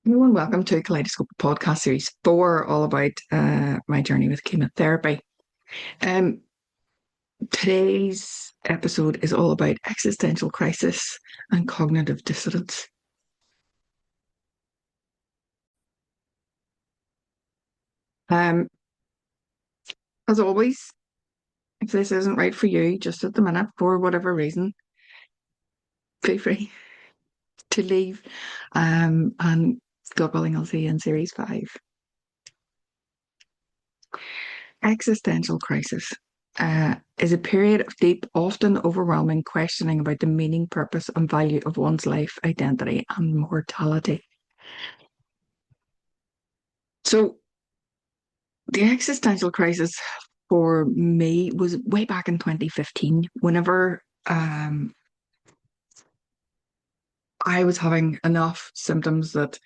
Hello and welcome to Kaleidoscope Podcast Series 4, all about my journey with chemotherapy. Um, Today's episode is all about existential crisis and cognitive dissonance. Um, as always, if this isn't right for you, just at the minute, for whatever reason, feel free to leave. And God willing, I'll see you in Series 5. Existential crisis is a period of deep, often overwhelming questioning about the meaning, purpose, and value of one's life, identity, and mortality. So, the existential crisis for me was way back in 2015, whenever I was having enough symptoms that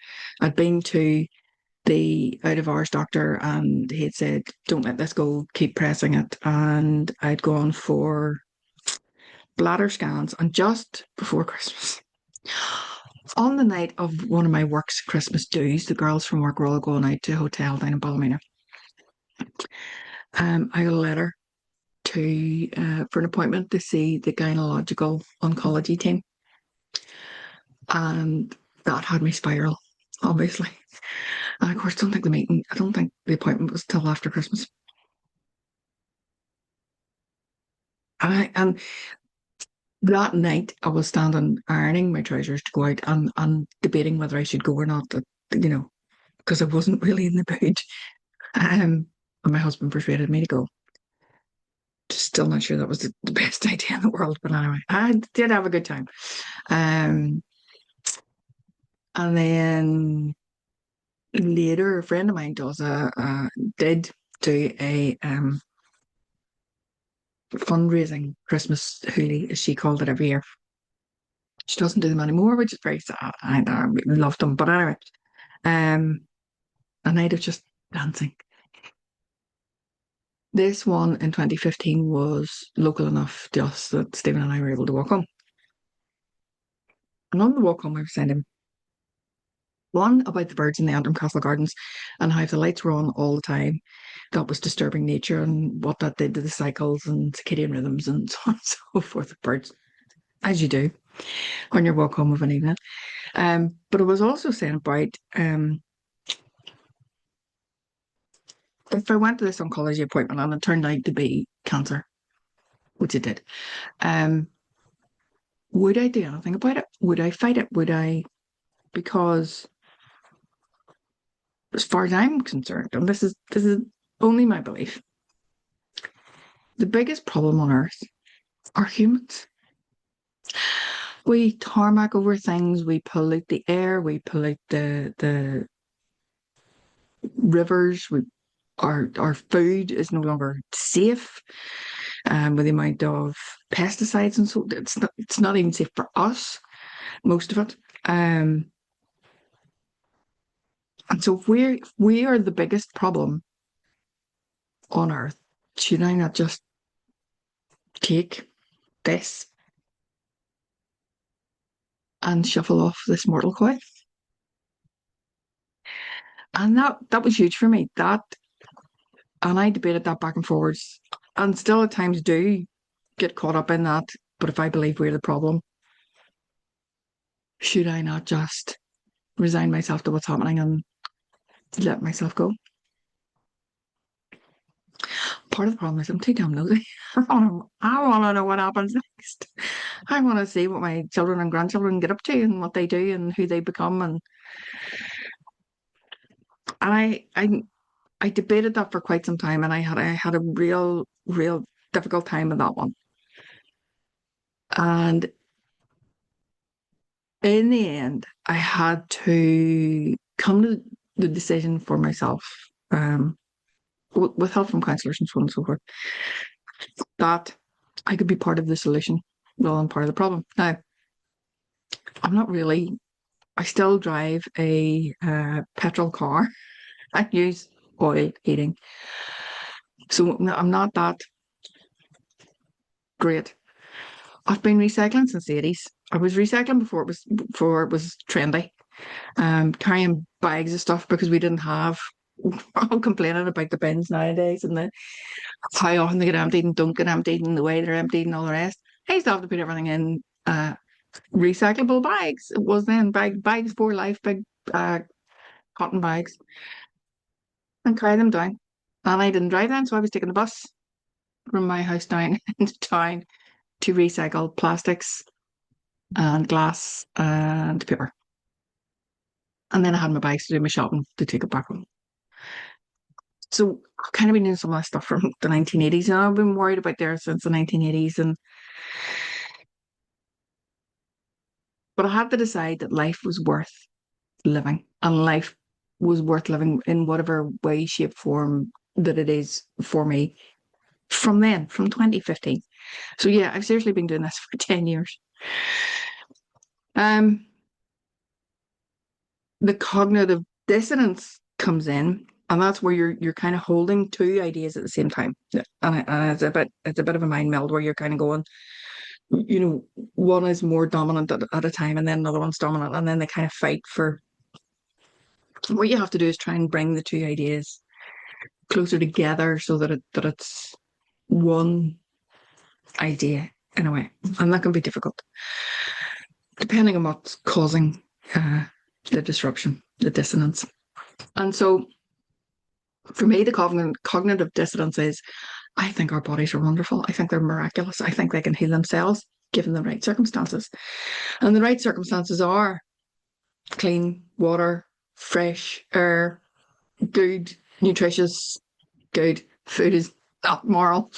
I'd been to the out of hours doctor and he had said, don't let this go, keep pressing it. And I'd gone for bladder scans, and just before Christmas, on the night of one of my work's Christmas dues, the girls from work were all going out to a hotel down in Ballymena. I got a letter to for an appointment to see the gynecological oncology team, and that had me spiral, obviously. And of course, I don't think the appointment was till after Christmas. And that night, I was standing ironing my trousers to go out and debating whether I should go or not. Because I wasn't really in the mood. And my husband persuaded me to go. Still not sure that was the best idea in the world, but anyway, I did have a good time. Um, and then later, a friend of mine did do a fundraising Christmas hoolie, as she called it, every year. She doesn't do them anymore, which is very sad. I know, I loved them, but anyway, um, a night of just dancing. This one in 2015 was local enough to us that Stephen and I were able to walk home. And on the walk home, I was saying to him, one, about the birds in the Antrim Castle Gardens and how the lights were on all the time. That was disturbing nature and what that did to the cycles and circadian rhythms and so on and so forth of birds, as you do on your walk home of an evening. But I was also saying about if I went to this oncology appointment and it turned out to be cancer, which it did, um, would I do anything about it? Would I fight it? Would I? Because as far as I'm concerned, and this is only my belief, the biggest problem on earth are humans. We tarmac over things, we pollute the air, we pollute the rivers, our food is no longer safe, with the amount of pesticides and so it's not even safe for us, most of it. And so if we are the biggest problem on earth, should I not just take this and shuffle off this mortal coil? And that was huge for me. That and I debated that back and forwards, and still at times do get caught up in that. But if I believe we're the problem, should I not just resign myself to what's happening and let myself go? Part of the problem is I'm too damn nosy. I want to know what happens next. I want to see what my children and grandchildren get up to and what they do and who they become. And I debated that for quite some time, and I had a real difficult time with that one. And in the end, I had to come to the decision for myself, with help from counselors and so on and so forth, that I could be part of the solution rather than part of the problem. Now, I'm not really. I still drive a petrol car. I use oil heating, so I'm not that great. I've been recycling since the 80s. I was recycling before it was trendy. carrying bags of stuff because we didn't have. I'm complaining about the bins nowadays and how often they get emptied and don't get emptied and the way they're emptied and all the rest. I used to have to put everything in recyclable bags. It was then bags for life, big uh, cotton bags, and carry them down. And I didn't drive then, so I was taking the bus from my house down into town to recycle plastics and glass and paper. And then I had my bags to do my shopping to take it back home. So I've kind of been doing some of that stuff from the 1980s, and I've been worried about there since the 1980s. But I had to decide that life was worth living, and life was worth living in whatever way, shape, form that it is for me from then, from 2015. So yeah, I've seriously been doing this for 10 years. Um, the cognitive dissonance comes in, and that's where you're kind of holding two ideas at the same time. Yeah. And it's a bit of a mind meld where you're kind of going, one is more dominant at a time, and then another one's dominant, and then they kind of fight for. What you have to do is try and bring the two ideas closer together so that it's one idea in a way, and that can be difficult depending on what's causing the disruption, the dissonance. And so for me, the cognitive dissonance is I think our bodies are wonderful. I think they're miraculous. I think they can heal themselves given the right circumstances. And the right circumstances are clean water, fresh air, good, nutritious, good food is not moral,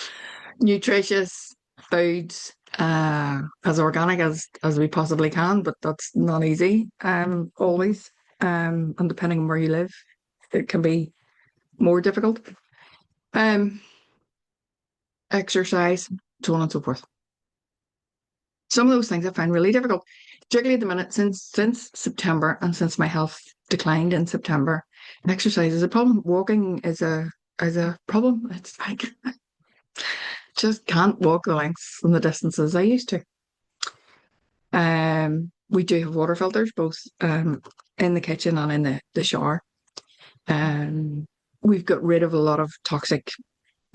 nutritious foods, as organic as we possibly can, but that's not easy, always. And depending on where you live, it can be more difficult. Um, Exercise, so on and so forth. Some of those things I find really difficult, particularly at the minute since September and since my health declined in September. Exercise is a problem. Walking is a problem. It's like just can't walk the lengths and the distances I used to. We do have water filters both in the kitchen and in the shower. We've got rid of a lot of toxic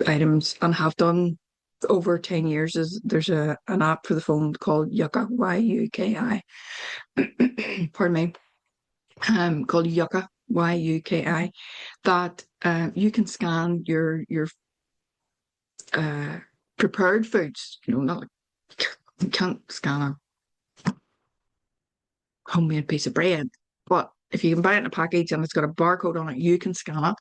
items and have done over 10 years. There's an app for the phone called Yucca, Yuki, pardon me, called Yucca, Yuki, that you can scan your prepared foods. Not like you can't scan a homemade piece of bread, but if you can buy it in a package and it's got a barcode on it, you can scan it,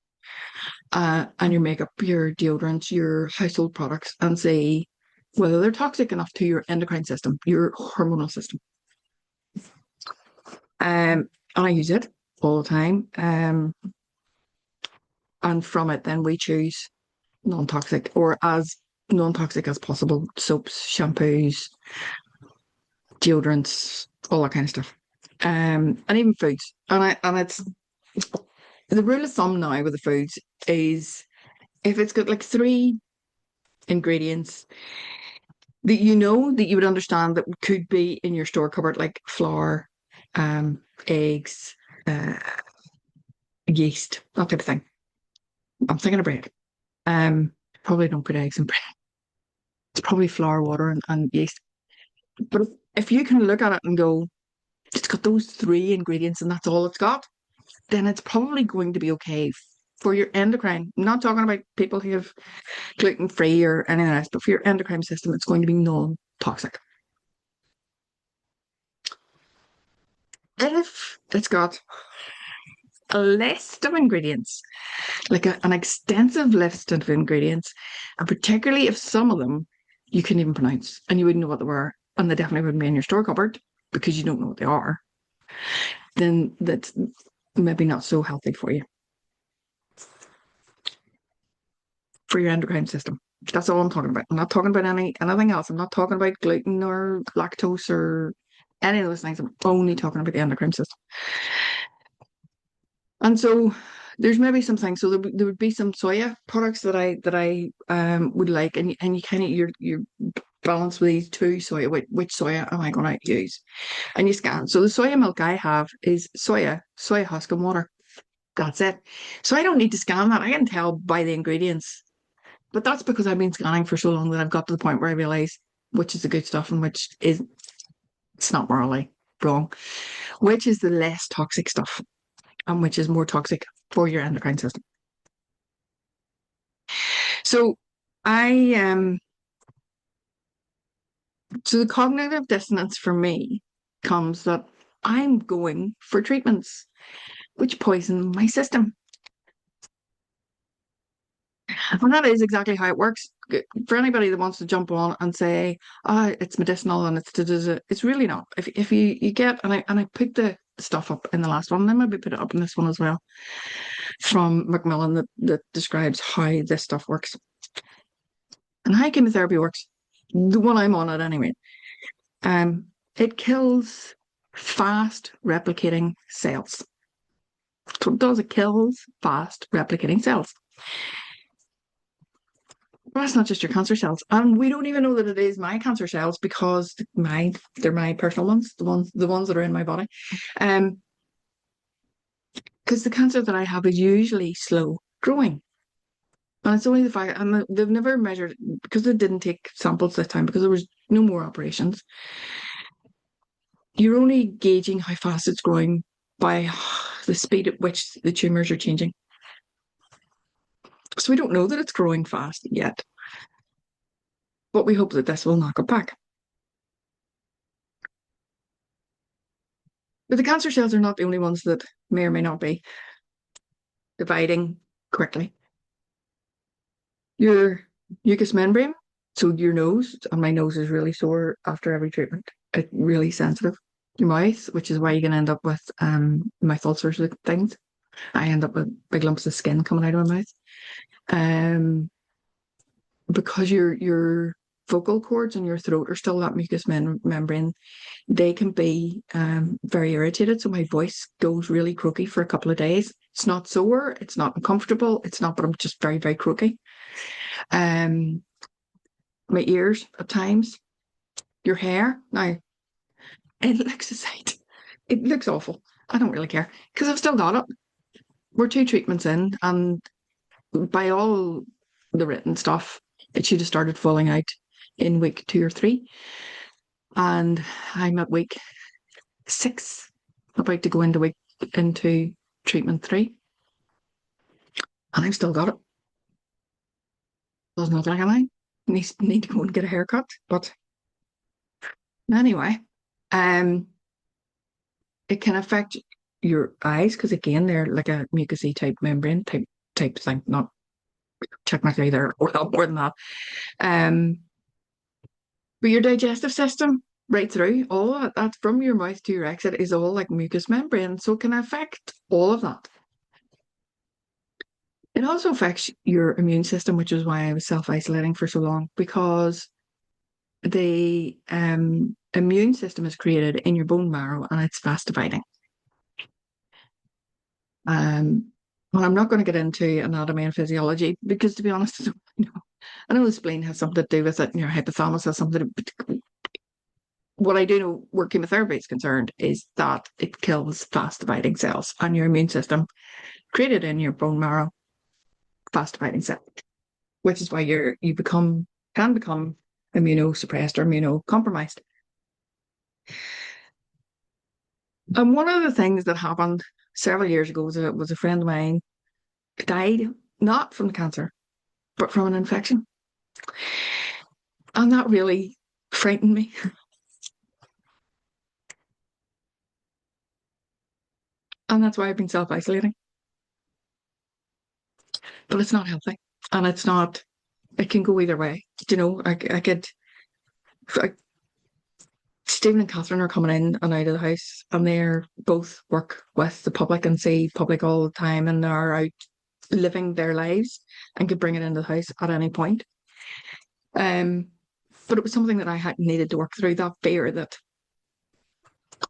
and your makeup, your deodorants, your household products, and say whether they're toxic enough to your endocrine system, your hormonal system. And I use it all the time. And from it, then we choose non-toxic or as non-toxic as possible soaps, shampoos, deodorants, all that kind of stuff. And even foods. And it's the rule of thumb now with the foods is if it's got like three ingredients that you would understand that could be in your store cupboard, like flour, eggs, yeast, that type of thing. I'm thinking of bread. Probably don't put eggs in bread. It's probably flour, water, and yeast. But if you can look at it and go, it's got those three ingredients and that's all it's got, then it's probably going to be okay for your endocrine. I'm not talking about people who have gluten-free or anything else, but for your endocrine system, it's going to be non-toxic. If it's got a list of ingredients, like an extensive list of ingredients, and particularly if some of them you couldn't even pronounce and you wouldn't know what they were, and they definitely wouldn't be in your store cupboard because you don't know what they are, then that's maybe not so healthy for you, for your endocrine system. That's all I'm talking about. I'm not talking about anything else. I'm not talking about gluten or lactose or any of those things. I'm only talking about the endocrine system. And so there's maybe some things. So there would be some soya products that I would like, and you kind of you're balance with these two soya, which soya am I going to use? And you scan. So the soya milk I have is soya husk and water. That's it. So I don't need to scan that. I can tell by the ingredients. But that's because I've been scanning for so long that I've got to the point where I realize which is the good stuff and which is it's not morally wrong, which is the less toxic stuff and which is more toxic for your endocrine system. So I so the cognitive dissonance for me comes that I'm going for treatments which poison my system. And that is exactly how it works. For anybody that wants to jump on and say, "Ah, it's medicinal and it's really not." If you get and I put the stuff up in the last one, and I maybe put it up in this one as well, from Macmillan that describes how this stuff works and how chemotherapy works. The one I'm on it anyway. Um, it kills fast replicating cells. So it does, it kills fast replicating cells. Well, that's not just your cancer cells. And we don't even know that it is my cancer cells because they're my personal ones, the ones that are in my body. Because the cancer that I have is usually slow growing. And it's only the fact, and they've never measured because they didn't take samples this time because there was no more operations. You're only gauging how fast it's growing by the speed at which the tumors are changing. So we don't know that it's growing fast yet, but we hope that this will knock it back. But the cancer cells are not the only ones that may or may not be dividing quickly. Your mucous membrane, so your nose, and my nose is really sore after every treatment. It's really sensitive. Your mouth, which is why you can end up with mouth ulcers and things. I end up with big lumps of skin coming out of my mouth. Because your vocal cords and your throat are still that mucous membrane, they can be very irritated. So my voice goes really croaky for a couple of days. It's not sore, it's not uncomfortable, it's not, but I'm just very, very croaky. My ears at times, your hair. Now, it looks a sight. It looks awful. I don't really care because I've still got it. We're 2 treatments in, and by all the written stuff, it should have started falling out in week 2 or 3. And I'm at week 6, about to go into treatment 3. And I've still got it. Doesn't look like I need to go and get a haircut. But anyway, it can affect your eyes because again they're like a mucousy type membrane type thing, not technically they're a lot more than that. But your digestive system, right through, all that from your mouth to your exit is all like mucous membrane. So it can affect all of that. It also affects your immune system, which is why I was self-isolating for so long, because the immune system is created in your bone marrow and it's fast dividing. Well, I'm not going to get into anatomy and physiology because, to be honest, I know the spleen has something to do with it, and your hypothalamus has something to do. What I do know where chemotherapy is concerned is that it kills fast dividing cells, and your immune system created in your bone marrow fast dividing cells, which is why you can become immunosuppressed or immunocompromised. And one of the things that happened several years ago was a friend of mine died not from cancer, but from an infection. And that really frightened me. And that's why I've been self-isolating. But it's not healthy. And it can go either way. I could, Stephen and Catherine are coming in and out of the house, and they're both work with the public and see public all the time, and are out living their lives and could bring it into the house at any point. But it was something that I needed to work through, that fear that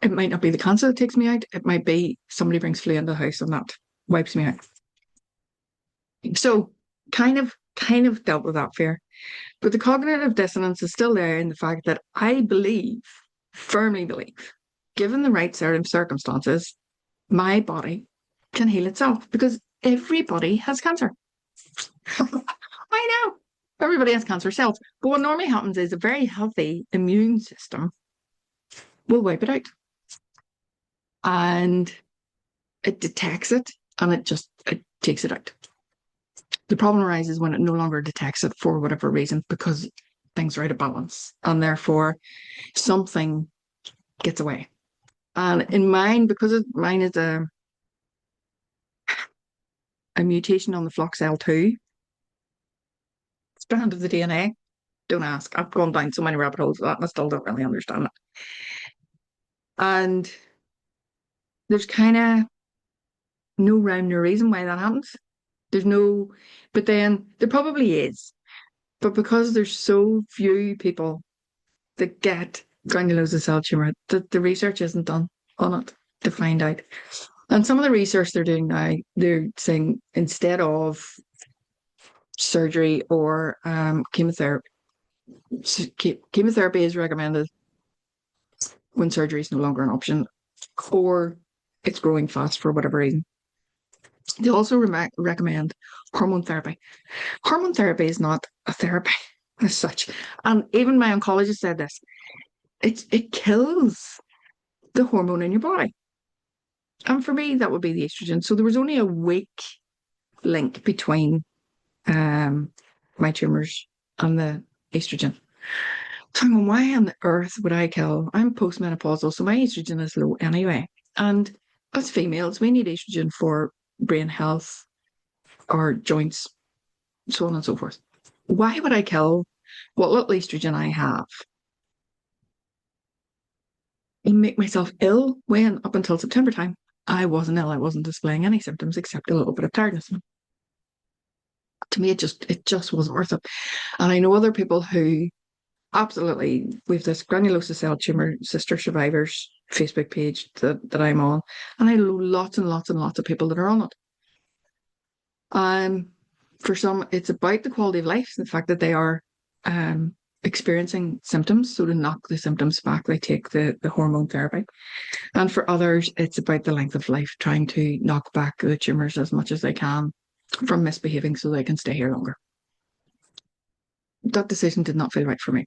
it might not be the cancer that takes me out. It might be somebody brings flu into the house and that wipes me out. So kind of dealt with that fear. But the cognitive dissonance is still there in the fact that I believe, firmly believe, given the right certain circumstances, my body can heal itself because everybody has cancer. I know. Everybody has cancer cells. But what normally happens is a very healthy immune system will wipe it out. And it detects it and it takes it out. The problem arises when it no longer detects it for whatever reason because things are out of balance. And therefore something gets away. And in mine, because mine is a mutation on the FLOXL2 strand of the DNA. Don't ask. I've gone down so many rabbit holes with that and I still don't really understand it. And there's kind of no rhyme, no reason why that happens. There's no, but then there probably is. But because there's so few people that get granulosa cell tumor, the research isn't done on it to find out. And some of the research they're doing now, they're saying instead of surgery or chemotherapy, chemotherapy is recommended when surgery is no longer an option or it's growing fast for whatever reason. They also recommend hormone therapy. Hormone therapy is not a therapy as such. And even my oncologist said this. It kills the hormone in your body. And for me, that would be the estrogen. So there was only a weak link between my tumors and the estrogen. So I'm going, why on earth would I kill? I'm postmenopausal, so my estrogen is low anyway. And as females, we need estrogen for brain health, our joints, so on and so forth. Why would I kill what little estrogen I have and make myself ill when up until September time I wasn't ill. I wasn't displaying any symptoms except a little bit of tiredness. To me, it just wasn't worth it. And I know other people who absolutely we've this granulosa cell tumor sister survivors Facebook page that I'm on, and I know lots and lots and lots of people that are on it. For some, it's about the quality of life, the fact that they are experiencing symptoms. So to knock the symptoms back, they take the hormone therapy. And for others, it's about the length of life, trying to knock back the tumors as much as they can from misbehaving so they can stay here longer. That decision did not feel right for me.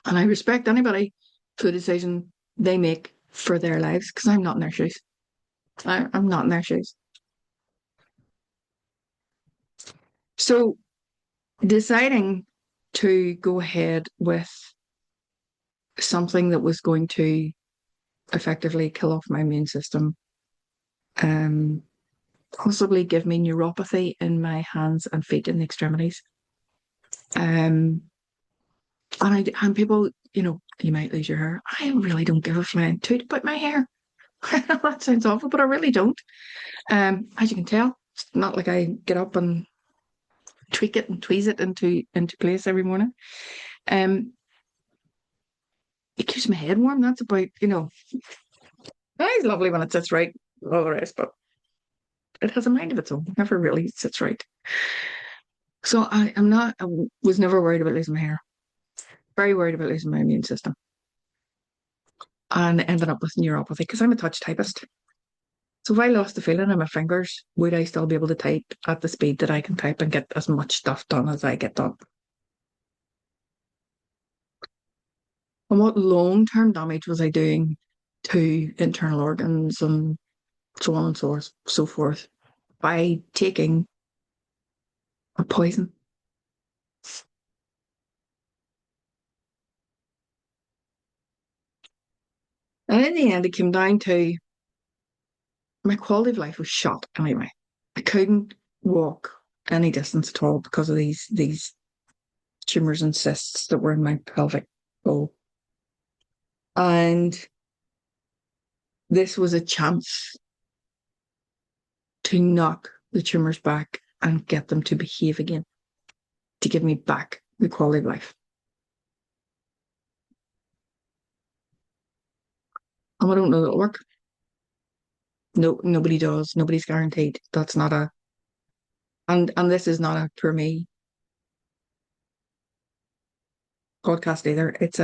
And I respect anybody for the decision they make for their lives because I'm not in their shoes. I'm not in their shoes. So deciding to go ahead with something that was going to effectively kill off my immune system, possibly give me neuropathy in my hands and feet and the extremities. And people, you might lose your hair. I really don't give a flying toot about my hair. I know that sounds awful, but I really don't. As you can tell, it's not like I get up and tweak it and tweeze it into place every morning. Um, it keeps my head warm. That's about, it's lovely when it sits right, all the rest, but it has a mind of its own. It never really sits right. So I was never worried about losing my hair. Very worried about losing my immune system. And ended up with neuropathy because I'm a touch typist. So if I lost the feeling in my fingers, would I still be able to type at the speed that I can type and get as much stuff done as I get done? And what long-term damage was I doing to internal organs and so on and so forth by taking a poison? And in the end, it came down to my quality of life was shot anyway. I couldn't walk any distance at all because of these tumors and cysts that were in my pelvic bowl. And this was a chance to knock the tumors back and get them to behave again, to give me back the quality of life. And I don't know that'll work. No, nobody does. Nobody's guaranteed. That's not a, and this is not a for me. podcast either. It's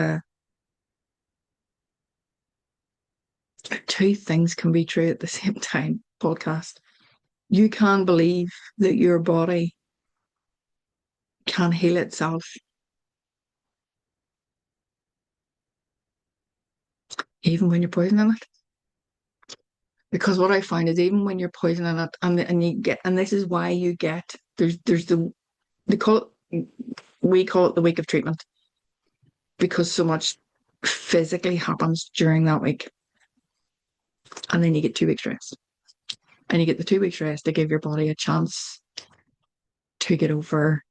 two things can be true at the same time podcast. You can believe that your body can heal itself even when you're poisoning it. Because what I find is even when you're poisoning it and you get, and this is why you get, there's they call it, we call it the week of treatment because so much physically happens during that week. And then you get 2 weeks rest. And you get the 2 weeks rest to give your body a chance to get over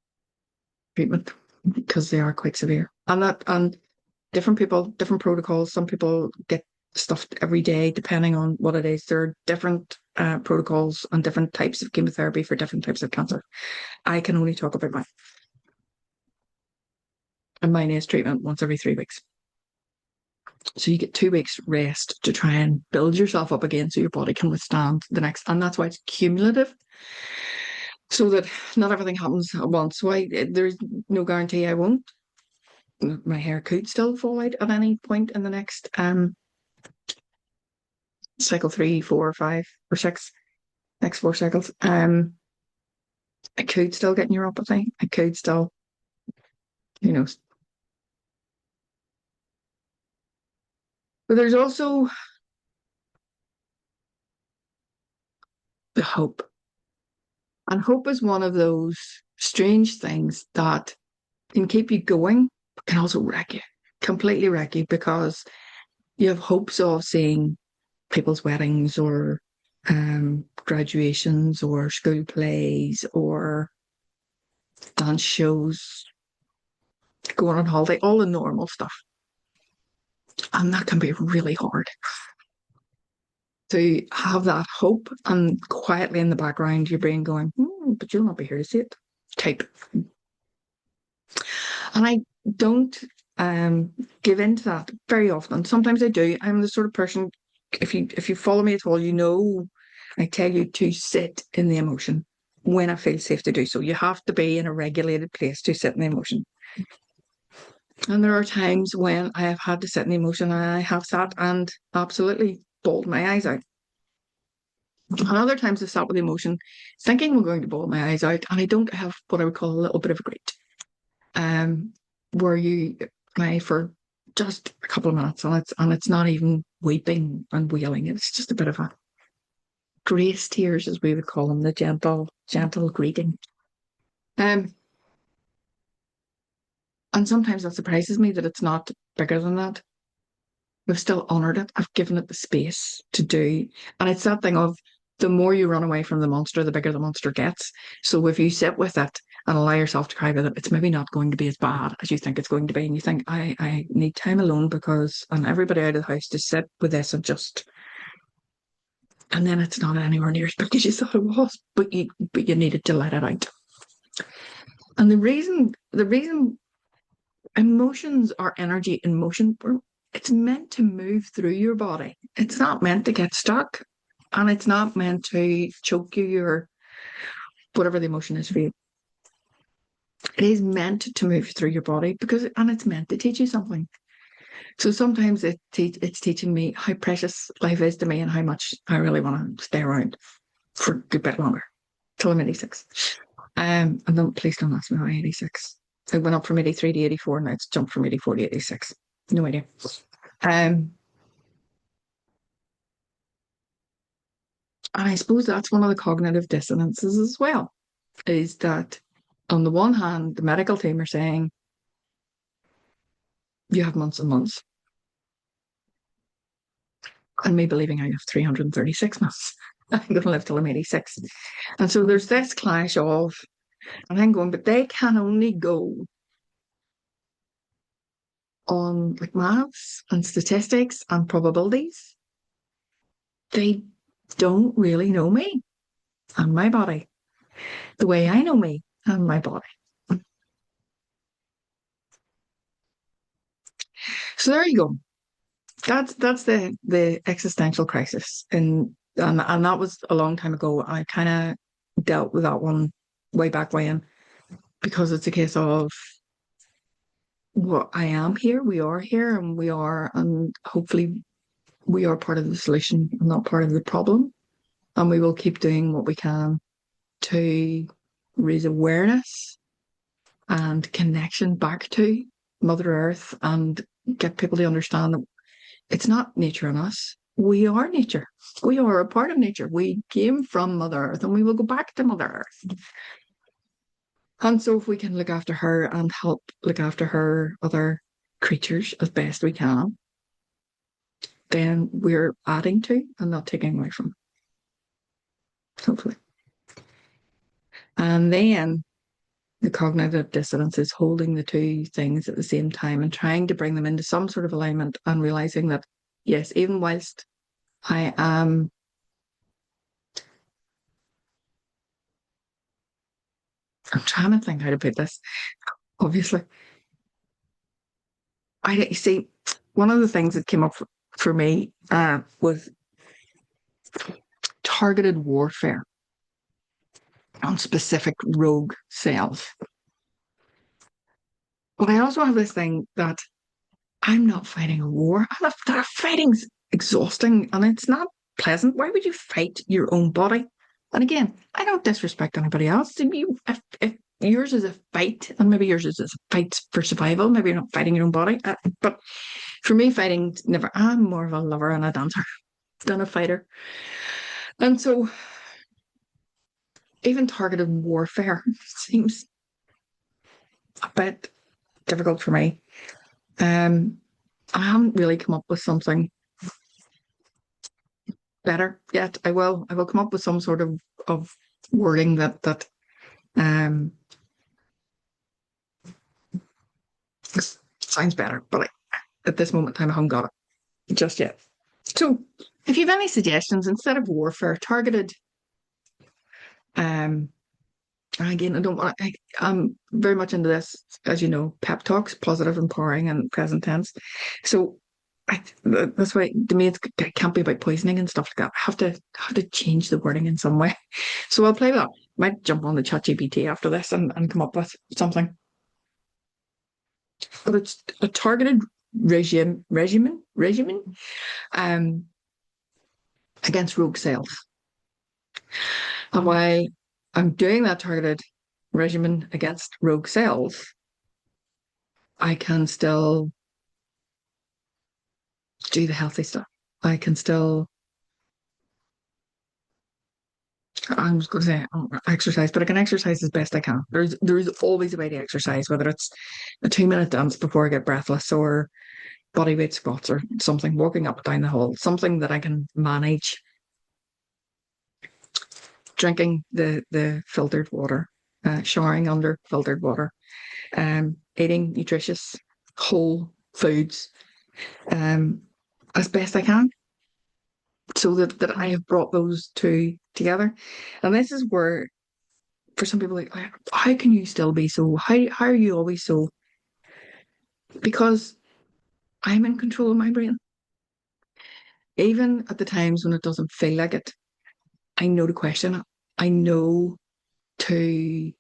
treatment because they are quite severe. And different people, different protocols. Some people get stuff every day depending on what it is. There are different protocols and different types of chemotherapy for different types of cancer. I can only talk about mine. And mine is treatment once every 3 weeks. So you get 2 weeks rest to try and build yourself up again so your body can withstand the next. And that's why it's cumulative. So that not everything happens at once. So there's no guarantee I won't. My hair could still fall out at any point in the next cycle 3, 4, 5, or 6, next 4 cycles. I could still get neuropathy. I could still, you know. But there's also the hope. And hope is one of those strange things that can keep you going, but can also wreck you, completely wreck you, because you have hopes of seeing people's weddings or graduations or school plays or dance shows, going on holiday, all the normal stuff. And that can be really hard to have that hope and quietly in the background, your brain going, but you'll not be here to see it, type. And I don't give in to that very often. Sometimes I do. I'm the sort of person, if you follow me at all, you know, I tell you to sit in the emotion when I feel safe to do so. You have to be in a regulated place to sit in the emotion. And there are times when I have had to sit in the emotion and I have sat and absolutely bawled my eyes out. And other times I've sat with the emotion thinking I'm going to bawl my eyes out and I don't have what I would call a little bit of a grit. Where you play for just a couple of minutes and it's not even weeping and wailing. It's just a bit of a grace tears, as we would call them, the gentle greeting. And sometimes that surprises me that it's not bigger than that. I've still honoured it. I've given it the space to do. And it's that thing of the more you run away from the monster, the bigger the monster gets. So if you sit with it and allow yourself to cry with it, it's maybe not going to be as bad as you think it's going to be. And you think, I need time alone because I'm everybody out of the house to sit with this and just. And then it's not anywhere near as big as you thought it was, but you needed to let it out. And the reason emotions are energy in motion, it's meant to move through your body. It's not meant to get stuck. And it's not meant to choke you or whatever the emotion is for you. It is meant to move through your body and it's meant to teach you something. So sometimes it's teaching me how precious life is to me and how much I really want to stay around for a good bit longer, till I'm 86. And please don't ask me how I'm 86. I went up from 83 to 84 and now it's jumped from 84 to 86. No idea. And I suppose that's one of the cognitive dissonances as well, is that on the one hand, the medical team are saying, you have months and months. And me believing I have 336 months. I'm going to live till I'm 86. And so there's this clash of, and I'm going, but they can only go on like maths and statistics and probabilities. They don't really know me and my body the way I know me and my body. So there you go. That's the existential crisis, and that was a long time ago. I kind of dealt with that one way back when, because it's a case of what I am here, we are here, and hopefully we are part of the solution, not part of the problem. And we will keep doing what we can to raise awareness and connection back to Mother Earth and get people to understand that it's not nature and us. We are nature. We are a part of nature. We came from Mother Earth and we will go back to Mother Earth. And so, if we can look after her and help look after her other creatures as best we can, then we're adding to and not taking away from, hopefully. And then the cognitive dissonance is holding the two things at the same time and trying to bring them into some sort of alignment and realizing that, yes, even whilst I am, I'm trying to think how to put this, obviously. You see, one of the things that came up for me was targeted warfare on specific rogue cells. But I also have this thing that I'm not fighting a war. That fighting's exhausting and it's not pleasant. Why would you fight your own body? And again, I don't disrespect anybody else. If yours is a fight, and maybe yours is a fight for survival, maybe you're not fighting your own body. But for me, fighting never. I'm more of a lover and a dancer than a fighter. And so, even targeted warfare seems a bit difficult for me. I haven't really come up with something better yet. I will. I will come up with some sort of wording that sounds better. But at this moment in time, I haven't got it just yet. So, if you have any suggestions instead of warfare, targeted, um, again, I don't want. I'm very much into this, as you know, pep talks, positive, empowering, and present tense. So that's why to me it can't be about poisoning and stuff like that. I have to change the wording in some way. So I'll play with that. Might jump on the chat GPT after this and come up with something. But it's a targeted regimen um against rogue cells. And why I'm doing that targeted regimen against rogue cells, I can still do the healthy stuff. I can still, I was going to say exercise, but I can exercise as best I can. There's always a way to exercise, whether it's a 2 minute dance before I get breathless or body weight squats or something, walking up and down the hall, something that I can manage. Drinking the filtered water, showering under filtered water, eating nutritious whole foods as best I can, so that I have brought those two together. And this is where, for some people, like, how can you still be so? How are you always so? Because I'm in control of my brain, even at the times when it doesn't feel like it. I know to question it. I know to.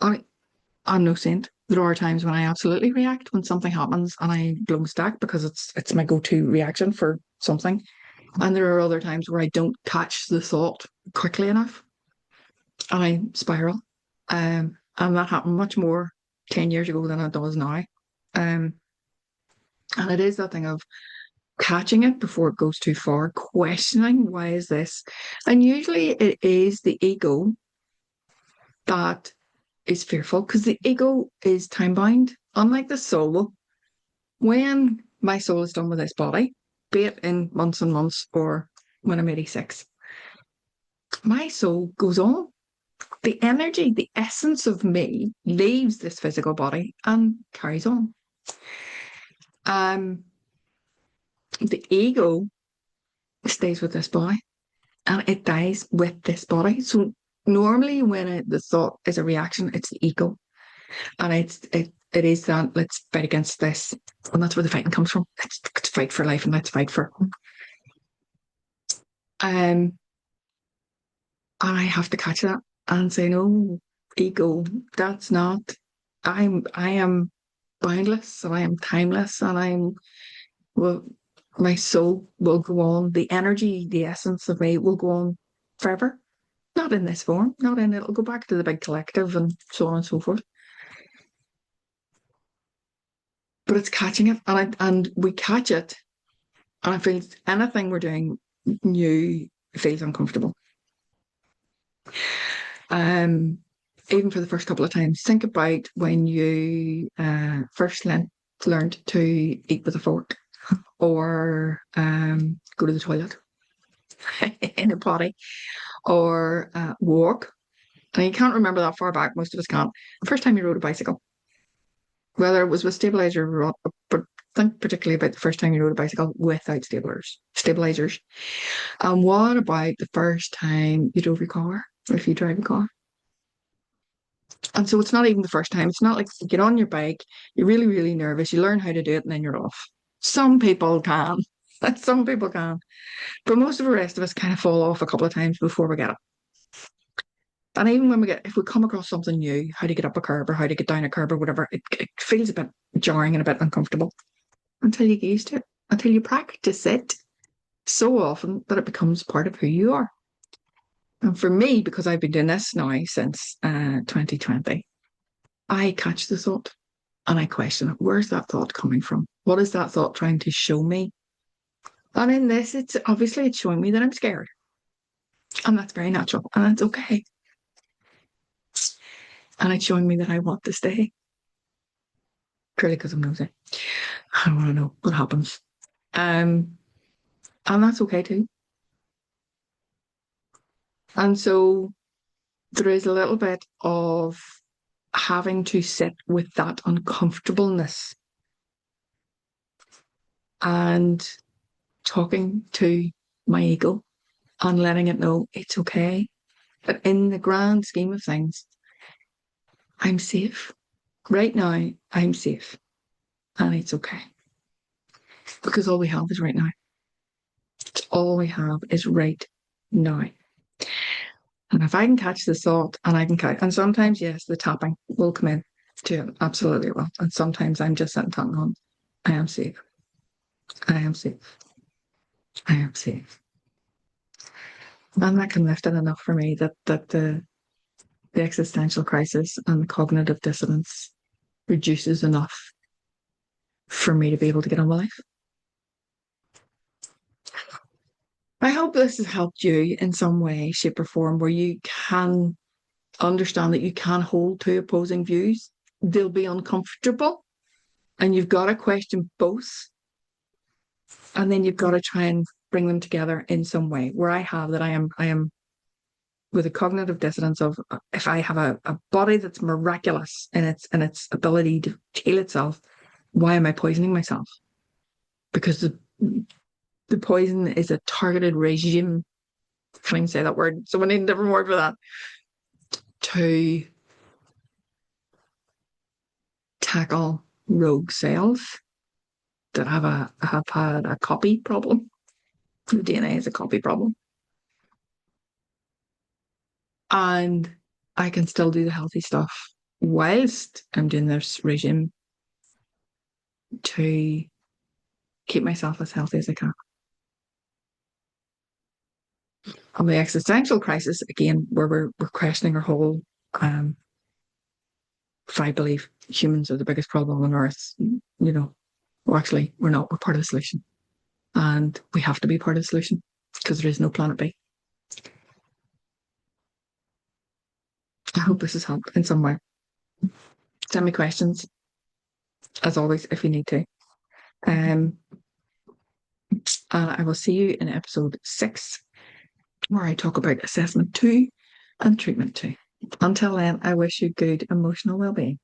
I'm no saint. There are times when I absolutely react when something happens and I blow stack because it's my go-to reaction for something. And there are other times where I don't catch the thought quickly enough and I spiral. And that happened much more 10 years ago than it does now. Um, and it is that thing of catching it before it goes too far, questioning why is this? And usually it is the ego that is fearful because the ego is time bound. Unlike the soul, when my soul is done with this body, be it in months and months or when I'm 86, my soul goes on. The energy, the essence of me leaves this physical body and carries on. Um, the ego stays with this body and it dies with this body. So normally when the thought is a reaction, it's the ego. And it is that let's fight against this. And that's where the fighting comes from. Let's fight for life and let's fight for and I have to catch that and say, no, ego, that's not I am boundless and I am timeless and I'm, well, my soul will go on. The energy, the essence of me will go on forever. Not in this form, not in, it'll go back to the big collective and so on and so forth. But it's catching it and we catch it and I feel anything we're doing new feels uncomfortable. Um, Even for the first couple of times, think about when you first learned to eat with a fork or go to the toilet in a potty or walk. And you can't remember that far back, most of us can't. The first time you rode a bicycle, whether it was with stabilizer or not, but think particularly about the first time you rode a bicycle without stabilizers. And what about the first time you drove your car, or if you drive a car? And so it's not even the first time. It's not like you get on your bike, you're really, really nervous, you learn how to do it, and then you're off. Some people can. Some people can. But most of the rest of us kind of fall off a couple of times before we get it. And even when if we come across something new, how to get up a curb or how to get down a curb or whatever, it feels a bit jarring and a bit uncomfortable until you get used to it, until you practice it so often that it becomes part of who you are. And for me, because I've been doing this now since 2020, I catch the thought and I question it. Where's that thought coming from? What is that thought trying to show me? And in this, it's obviously it's showing me that I'm scared. And that's very natural. And it's okay. And it's showing me that I want to stay. Purely because I'm nosy. I want to know what happens. And that's okay too. And so there is a little bit of having to sit with that uncomfortableness and talking to my ego and letting it know it's okay. But in the grand scheme of things, I'm safe. Right now, I'm safe. And it's okay. Because all we have is right now. It's all we have is right now. And if I can catch the thought and I can catch, and sometimes, yes, the tapping will come in to it. Absolutely will. And sometimes I'm just sitting tapping on, I am safe. I am safe. I am safe. And that can lift it enough for me that the existential crisis and the cognitive dissonance reduces enough for me to be able to get on with life. I hope this has helped you in some way, shape, or form where you can understand that you can hold two opposing views. They'll be uncomfortable, and you've got to question both. And then you've got to try and bring them together in some way. Where I have that I am with a cognitive dissonance of if I have a body that's miraculous in its ability to heal itself, why am I poisoning myself? Because the poison is a targeted regime. I can't even say that word. So we need a different word for that. To tackle rogue cells that have had a copy problem. The DNA is a copy problem. And I can still do the healthy stuff whilst I'm doing this regime to keep myself as healthy as I can. On the existential crisis, again, where we're questioning our whole, if I believe humans are the biggest problem on earth, well, actually, we're not. We're part of the solution. And we have to be part of the solution because there is no planet B. I hope this has helped in some way. Send me questions, as always, if you need to. And I will see you in episode 6, where I talk about assessment 2 and treatment 2. Until then, I wish you good emotional well-being.